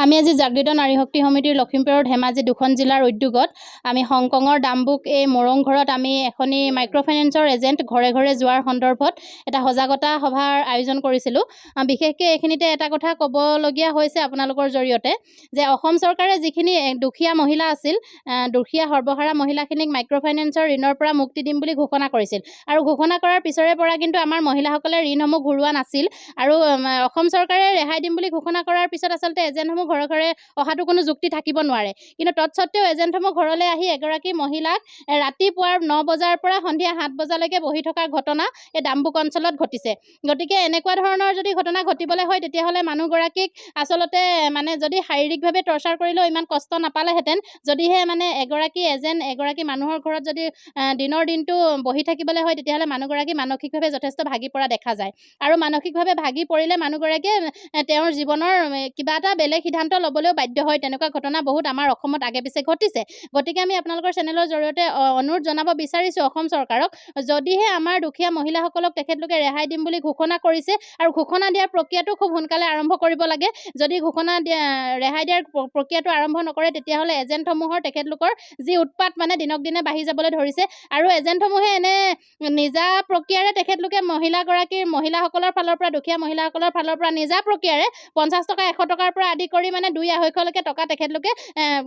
আমি আজি জাগৃত নাৰী শক্তি সমিতিৰ লখিমপুৰ আৰু ধেমাজি দুখন জিলাৰ উদ্যোগত আমি হংকঙৰ ডাম্বুক এই মোৰং ঘৰত আমি এখনি মাইক্ৰ'ফাইনেন্সৰ এজেণ্ট ঘৰে ঘৰে যোৱাৰ সন্দৰ্ভত এটা সজাগতা সভাৰ আয়োজন কৰিছিলোঁ। বিশেষকৈ এইখিনিতে এটা কথা ক'বলগীয়া হৈছে আপোনালোকৰ জৰিয়তে যে অসম চৰকাৰে যিখিনি দুখীয়া মহিলা আছিল, দুখীয়া সৰ্বহাৰা মহিলাখিনিক মাইক্ৰ'ফাইনেন্সৰ ঋণৰ পৰা মুক্তি দিম বুলি ঘোষণা কৰিছিল আৰু ঘোষণা কৰাৰ পিছৰে পৰা কিন্তু আমাৰ মহিলাসকলে ঋণসমূহ ঘূৰোৱা নাছিল আৰু অসম চৰকাৰে ৰেহাই দিম বুলি ঘোষণা কৰাৰ পিছত আচলতে এজেণ্টসমূহ ঘৰে ঘৰে অহাটো কোনো যুক্তি থাকিব নোৱাৰে। কিন্তু তৎসত্ত্বেও এজেণ্টসমূহ ঘৰলৈ আহি এগৰাকী মহিলাক ৰাতিপুৱাৰ 9 বজাৰ পৰা সন্ধিয়া 7 বজালৈকে বহি থকাৰ ঘটনা এই ডাম্বুক অঞ্চলত ঘটিছে। গতিকে এনেকুৱা ধৰণৰ যদি ঘটনা ঘটিবলৈ হয় তেতিয়াহ'লে মানুহগৰাকীক আচলতে মানে যদি শাৰীৰিকভাৱে টৰ্চাৰ কৰিলেও ইমান কষ্ট নাপালেহেঁতেন, যদিহে মানে এগৰাকী মানুহৰ ঘৰত যদি দিনৰ দিনটো বহি থাকিবলৈ হয় তেতিয়াহ'লে মানুহগৰাকী মানসিকভাৱে যথেষ্ট ভাগি পৰা দেখা যায় আৰু মানসিকভাৱে ভাগি পৰিলে মানুহগৰাকীয়ে তেওঁৰ জীৱনৰ কিবা এটা বেলেগ সিদ্ধান্ত ল'বলৈও বাধ্য হয়। তেনেকুৱা ঘটনা বহুত আমাৰ অসমত আগে পিছে ঘটিছে। গতিকে আমি আপোনালোকৰ চেনেলৰ জৰিয়তে অনুৰোধ জনাব বিচাৰিছোঁ অসম চৰকাৰক, যদিহে আমাৰ দুখীয়া মহিলাসকলক তেখেতলোকে ৰেহাই দিম বুলি ঘোষণা কৰিছে আৰু ঘোষণা দিয়াৰ প্ৰক্ৰিয়াটো খুব সোনকালে আৰম্ভ কৰিব লাগে। যদি ৰেহাই দিয়াৰ প্ৰক্ৰিয়াটো আৰম্ভ নকৰে তেতিয়াহ'লে এজেণ্টসমূহৰ তেখেতলোকৰ যি উৎপাত মানে দিনক দিনে বাঢ়ি যাবলৈ ধৰিছে আৰু এজেণ্টসমূহে এনে নিজা প্ৰক্ৰিয়াৰে তেখেতলোকে মহিলাসকলৰ ফালৰ পৰা দুখীয়া মহিলাসকলৰ ফালৰ পৰা নিজা প্ৰক্ৰিয়াৰে 50 টকা 100 টকাৰ পৰা আদি কৰি মানে 200-250লৈকে টকা তেখেতলোকে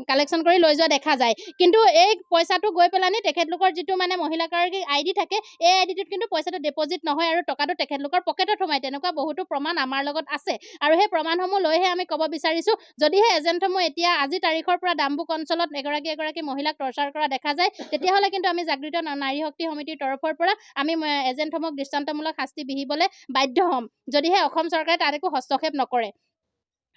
কালেকশ্যন কৰি লৈ যোৱা দেখা যায়। কিন্তু এই পইচাটো গৈ পেলানি তেখেতলোকৰ যিটো মানে মহিলাগৰাকীৰ ID থাকে এই IDটোত কিন্তু পইচাটো ডিপজিট নহয় আৰু টকাটো তেখেতলোকৰ পকেটত সোমায়। তেনেকুৱা বহুতো প্ৰমাণ আমাৰ লগত আছে আৰু সেই প্ৰমাণসমূহ লৈহে আমি ক'ব বিচাৰিছোঁ, যদিহে এজেণ্টসমূহ এতিয়া আজি তাৰিখৰ পৰা ডাম্বুক অঞ্চলত এগৰাকী মহিলাক টৰ্চাৰ কৰা দেখা যায় তেতিয়াহ'লে কিন্তু আমি জাগৃত নাৰী শক্তি সমিতিৰ তৰফৰ পৰা আমি এজেণ্টসমূহক দৃষ্টান্তমূলক শাস্তি বিহিবলৈ বাধ্য হ'ম, যদিহে অসম চৰকাৰে তাত একো হস্তক্ষেপ নকৰে।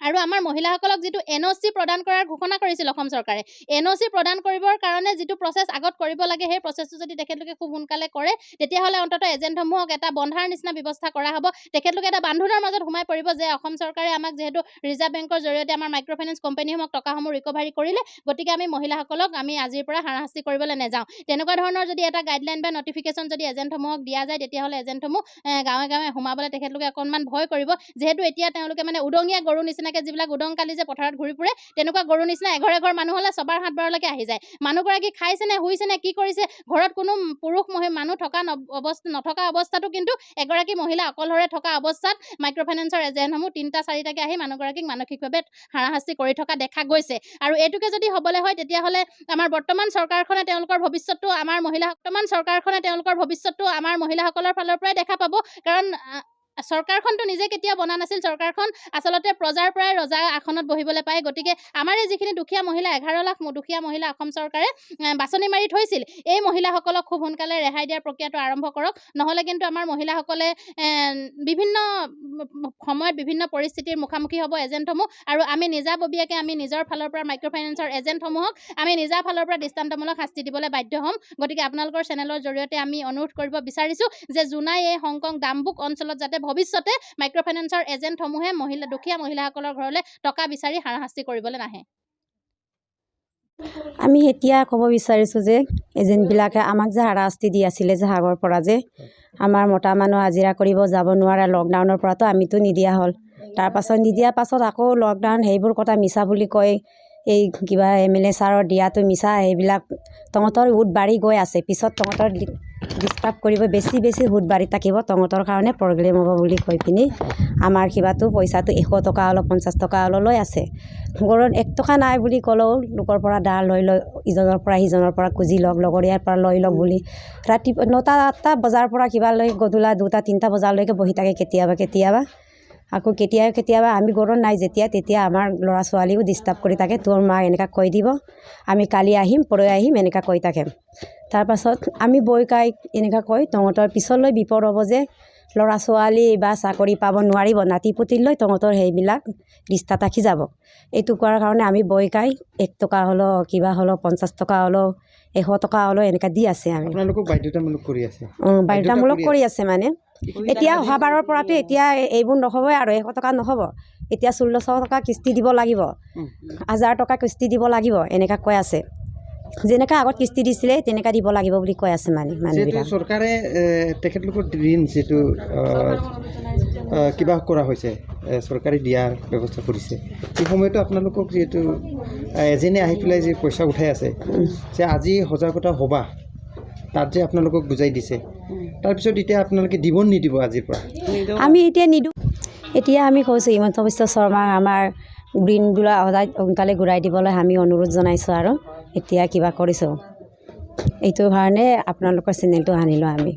আৰু আমাৰ মহিলাসকলক যিটো NOC প্ৰদান কৰাৰ ঘোষণা কৰিছিল অসম চৰকাৰে, NOC প্ৰদান কৰিবৰ কাৰণে যিটো প্ৰচেছ আগত কৰিব লাগে সেই প্ৰচেছটো যদি তেখেতলোকে খুব সোনকালে কৰে তেতিয়াহ'লে অন্ততঃ এজেণ্টসমূহক এটা বন্ধাৰ নিচিনা ব্যৱস্থা কৰা হ'ব। তেখেতলোকে এটা বান্ধোনৰ মাজত সোমাই পৰিব যে অসম চৰকাৰে আমাক যিহেতু ৰিজাৰ্ভ বেংকৰ জৰিয়তে আমাৰ মাইক্ৰ'ফাইনেন্স কোম্পানীসমূহক টকাসমূহ ৰিকভাৰী কৰিলে, গতিকে আমি মহিলাসকলক আমি আজিৰ পৰা হাৰাশাস্তি কৰিবলৈ নাযাওঁ। তেনেকুৱা ধৰণৰ যদি এটা গাইডলাইন বা নটিফিকেশ্যন যদি এজেণ্টসমূহক দিয়া যায় তেতিয়াহ'লে এজেণ্টসমূহ গাঁৱে গাঁৱে সোমাবলৈ তেখেতলোকে অকণমান ভয় কৰিব। যিহেতু এতিয়া তেওঁলোকে মানে উদঙীয়া গৰু নিচিনাকৈ যিবিলাক উদংকালি যে পথাৰত ঘূৰি ফুৰে তেনেকুৱা গৰু নিচিনা এঘৰ মানুহ হ'লে ছবাৰ 7 বাৰলৈকে আহি যায়। মানুহগৰাকী খাইছেনে শুইছেনে কি কৰিছে, ঘৰত কোনো পুৰুষ মানুহ নথকা অৱস্থাতো কিন্তু এগৰাকী মহিলা অকলশৰে থকা অৱস্থাত মাইক্ৰ'ফাইনেন্সৰ এজেণ্টসমূহ 3টা-4টাকৈ আহি মানুহগৰাকীক মানসিকভাৱে হাৰাশাস্তি কৰি থকা দেখা গৈছে। আৰু এইটোকে যদি হ'বলৈ হয় তেতিয়াহ'লে আমাৰ বৰ্তমান চৰকাৰখনে তেওঁলোকৰ ভৱিষ্যতটো আমাৰ মহিলাসকলৰ ফালৰ পৰাই দেখা পাব। কাৰণ চৰকাৰখনটো নিজে কেতিয়াও বনা নাছিল, চৰকাৰখন আচলতে প্ৰজাৰ পৰাই ৰজা আসনত বহিবলৈ পায়। গতিকে আমাৰ এই যিখিনি দুখীয়া মহিলা 11 লাখ দুখীয়া মহিলা অসম চৰকাৰে বাছনি মাৰি থৈছিল, এই মহিলাসকলক খুব সোনকালে ৰেহাই দিয়াৰ প্ৰক্ৰিয়াটো আৰম্ভ কৰক। নহ'লে কিন্তু আমাৰ মহিলাসকলে বিভিন্ন সময়ত বিভিন্ন পৰিস্থিতিৰ মুখামুখি হ'ব এজেণ্টসমূহ আৰু আমি নিজাববীয়াকৈ আমি নিজৰ ফালৰ পৰা মাইক্ৰ'ফাইনেন্সৰ এজেণ্টসমূহক আমি নিজা ফালৰ পৰা দৃষ্টান্তমূলক শাস্তি দিবলৈ বাধ্য হ'ম। গতিকে আপোনালোকৰ চেনেলৰ জৰিয়তে আমি অনুৰোধ কৰিব বিচাৰিছোঁ যে জোনাই এই হংকং ডাম্বুক অঞ্চলত যাতে ভৱিষ্যতে মাইক্ৰ'ফাইনেন্সৰ এজেণ্টসমূহে দুখীয়া মহিলাসকলৰ ঘৰলৈ টকা বিচাৰি হাৰাশাস্তি কৰিবলৈ নাহে। আমি এতিয়া ক'ব বিচাৰিছোঁ যে এজেণ্টবিলাকে আমাক যে হাৰাশাস্তি দি আছিলে যে আগৰ পৰা যে আমাৰ মতা মানুহ হাজিৰা কৰিব যাব নোৱাৰে, লকডাউনৰ পৰাতো আমিতো নিদিয়া হ'ল। তাৰপাছত নিদিয়াৰ পাছত আকৌ লকডাউন সেইবোৰ কথা মিছা বুলি কয়, এই কিবা MLA ছাৰৰ দিয়াটো মিছা, সেইবিলাক তহঁতৰ সুত বাঢ়ি গৈ আছে, পিছত তহঁতৰ ডিষ্টাৰ্ব কৰিব বেছি সুত বাঢ়ি থাকিব, তহঁতৰ কাৰণে প্ৰব্লেম হ'ব বুলি কৈ পিনি আমাৰ কিবাটো পইচাটো 100 টকা অলপ 50 টকা অলপ লৈ আছে। ঘৰত 1 টকা নাই বুলি ক'লেও লোকৰ পৰা ধাৰ লৈ ইজনৰ পৰা সিজনৰ পৰা খুজি লওক, লগৰীয়াৰ পৰা লৈ লওক বুলি ৰাতিপুৱা 9টা-8টা বজাৰ পৰা কিবা লৈ গধূলা 2টা-3টা বজালৈকে বহি থাকে কেতিয়াবা। আকৌ কেতিয়াবা আমি ঘৰত নাই তেতিয়া আমাৰ ল'ৰা ছোৱালীও ডিষ্টাৰ্ব কৰি থাকে, তোৰ মাক এনেকুৱা কৈ দিব, আমি কালি আহিম পৰহি আহিম এনেকুৱা কৈ থাকে। তাৰপাছত আমি বৈকাই এনেকুৱা কৈ তহঁতৰ পিছলৈ বিপদ হ'ব যে ল'ৰা ছোৱালী বা চাকৰি পাব নোৱাৰিব, নাতি পুতিলৈ তহঁতৰ সেইবিলাক ৰিষ্টা থাকি যাব। এইটো কোৱাৰ কাৰণে আমি বৈকাই 1 টকা হ'লেও কিবা হ'লেও 50 টকা হ'লেও 100 টকা হ'লেও এনেকুৱা দি আছে। আমি আপোনালোকক বাধ্যতামূলক কৰি আছে, বাধ্যতামূলক কৰি আছে মানে এতিয়া অহা বাৰৰ পৰাতো এতিয়া এইবোৰ নহ'বই আৰু 100 টকা নহ'ব, এতিয়া 1600 টকা কিস্তি দিব লাগিব, 1000 টকা কিস্তি দিব লাগিব এনেকুৱা কৈ আছে। যেনেকৈ আগত কিস্তি দিছিলে তেনেকৈ দিব লাগিব বুলি কৈ আছে মানুহবিলাক চৰকাৰে তেখেতলোকৰ ঋণ যিটো কিবা কৰা হৈছে চৰকাৰে দিয়াৰ ব্যৱস্থা কৰিছে এই সময়তো আপোনালোকক যিহেতু এজেনে আহি পেলাই যে পইচা উঠাই আছে যে আজি সজাগতা সভা তাত যে আপোনালোকক বুজাই দিছে তাৰপিছত এতিয়া আপোনালোকে দিব নিদিব আজিৰ পৰা আমি এতিয়া নিদিওঁ এতিয়া আমি কৈছোঁ হিমন্ত বিশ্ব শৰ্মাক আমাৰ ঋণবিলাক সদায় সোনকালে ঘূৰাই দিবলৈ আমি অনুৰোধ জনাইছোঁ আৰু এতিয়া কিবা কৰিছোঁ এইটো কাৰণে আপোনালোকৰ চেনেলটো আনিলোঁ আমি